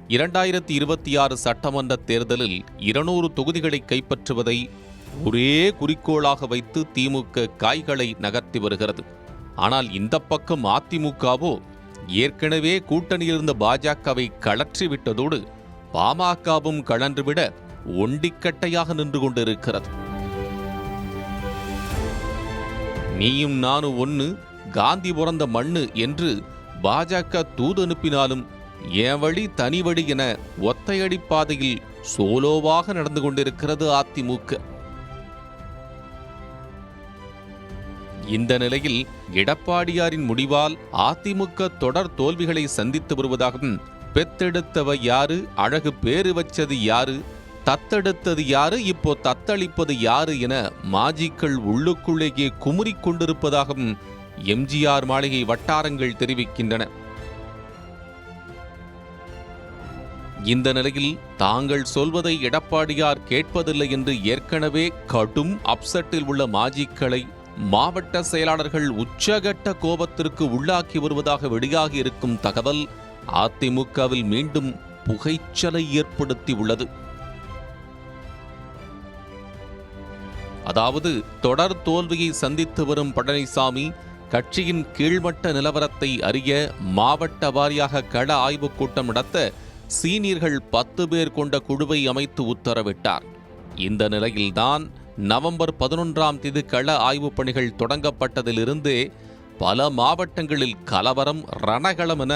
2026 சட்டமன்ற தேர்தலில் 200 தொகுதிகளை கைப்பற்றுவதை ஒரே குறிக்கோளாக வைத்து திமுக காய்களை நகர்த்தி வருகிறது. ஆனால் இந்த பக்கம் அதிமுகவோ ஏற்கனவே கூட்டணியிலிருந்த பாஜகவை கழற்றிவிட்டதோடு பாமகவும் கழன்றுவிட ஒண்டிக்கட்டையாக நின்று கொண்டிருக்கிறது. நீயும் நானும் ஒன்னு, காந்தி பிறந்த மண்ணு என்று பாஜக தூது அனுப்பினாலும் என் வழி தனி வழி என ஒத்தையடி பாதையில் சோலோவாக நடந்து கொண்டிருக்கிறது அதிமுக. இந்த நிலையில் எடப்பாடியாரின் முடிவால் அதிமுக தொடர் தோல்விகளை சந்தித்து வருவதாகவும், பெத்தெடுத்தவ யாரு, அழகு பேரு வச்சது யாரு, தத்தெடுத்தது யாரு, இப்போ தத்தளிப்பது யாரு என மாஜிக்கள் உள்ளுக்குள்ளேயே குமுறிக் கொண்டிருப்பதாகவும் எம்ஜிஆர் மாளிகை வட்டாரங்கள் தெரிவிக்கின்றன. இந்த நிலையில் தாங்கள் சொல்வதை எடப்பாடியார் கேட்பதில்லை என்று ஏற்கனவே கடும் அப்செட்டில் உள்ள மாஜிக்களை மாவட்ட செயலாளர்கள் உச்சகட்ட கோபத்திற்கு உள்ளாக்கி வருவதாக வெளியாகி இருக்கும் தகவல் அதிமுகவில் மீண்டும் புகைச்சலை ஏற்படுத்தி உள்ளது. அதாவது, தொடர் தோல்வியை சந்தித்து வரும் பழனிசாமி கட்சியின் கீழ்மட்ட நிலவரத்தை அறிய மாவட்ட வாரியாக கள ஆய்வுக் கூட்டம் நடத்த சீனியர்கள் 10 பேர் கொண்ட குழுவை அமைத்து உத்தரவிட்டார். இந்த நிலையில்தான் நவம்பர் 11ஆம் தேதி கள ஆய்வுப் பணிகள் தொடங்கப்பட்டதிலிருந்தே பல மாவட்டங்களில் கலவரம், ரணகளம் என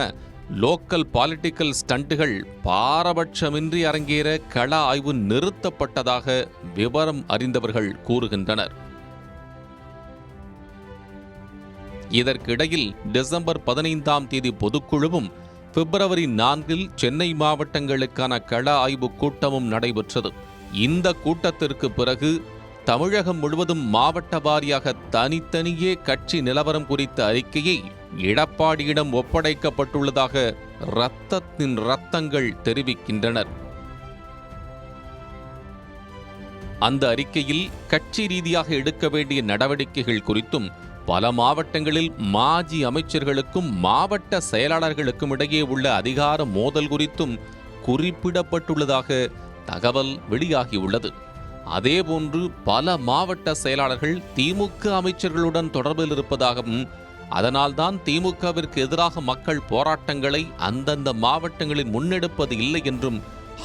லோக்கல் பாலிட்டிக்கல் ஸ்டண்டுகள் பாரபட்சமின்றி அரங்கேற கள ஆய்வு நிறுத்தப்பட்டதாக விவரம் அறிந்தவர்கள் கூறுகின்றனர். இதற்கிடையில் டிசம்பர் 15ஆம் தேதி பொதுக்குழுவும் பிப்ரவரி 4இல் சென்னை மாவட்டங்களுக்கான கள ஆய்வுக் கூட்டமும் நடைபெற்றது. இந்த கூட்டத்திற்கு பிறகு தமிழகம் முழுவதும் மாவட்ட வாரியாக தனித்தனியே கட்சி நிலவரம் குறித்த அறிக்கையை எடப்பாடியிடம் ஒப்படைக்கப்பட்டுள்ளதாக இரத்தத்தின் இரத்தங்கள் தெரிவிக்கின்றனர். அந்த அறிக்கையில் கட்சி ரீதியாக எடுக்க வேண்டிய நடவடிக்கைகள் குறித்தும், பல மாவட்டங்களில் மாஜி அமைச்சர்களுக்கும் மாவட்ட செயலாளர்களுக்கும் இடையே உள்ள அதிகார மோதல் குறித்தும் குறிப்பிடப்பட்டுள்ளதாக தகவல் வெளியாகியுள்ளது. அதேபோன்று பல மாவட்ட செயலாளர்கள் திமுக அமைச்சர்களுடன் தொடர்பில் இருப்பதாகவும், அதனால்தான் திமுகவிற்கு எதிராக மக்கள் போராட்டங்களை அந்தந்த மாவட்டங்களில் முன்னெடுப்பது இல்லை என்றும்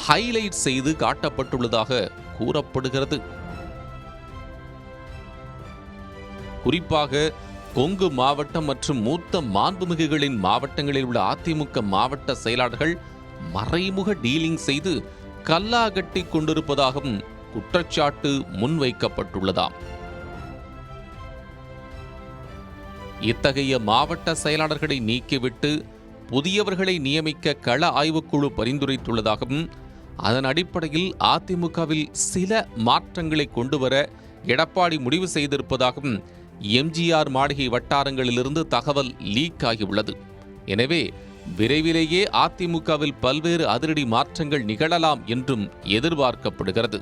ஹைலைட் செய்து காட்டப்பட்டுள்ளதாக கூறப்படுகிறது. குறிப்பாக கொங்கு மாவட்டம் மற்றும் மூத்த மாண்புமிகுகளின் மாவட்டங்களில் உள்ள அதிமுக மாவட்ட செயலாளர்கள் மறைமுக டீலிங் செய்து கல்லாகட்டி கொண்டிருப்பதாகவும் குற்றச்சாட்டு முன்வைக்கப்பட்டுள்ளதாம். இத்தகைய மாவட்ட செயலாளர்களை நீக்கிவிட்டு புதியவர்களை நியமிக்க கள ஆய்வுக்குழு பரிந்துரைத்துள்ளதாகவும், அதன் அடிப்படையில் அதிமுகவில் சில மாற்றங்களை கொண்டுவர எடப்பாடி முடிவு செய்திருப்பதாகவும் எம்ஜிஆர் மாளிகை வட்டாரங்களிலிருந்து தகவல் லீக் ஆகியுள்ளது. எனவே விரைவிலேயே அதிமுகவில் பல்வேறு அதிரடி மாற்றங்கள் நிகழலாம் என்றும் எதிர்பார்க்கப்படுகிறது.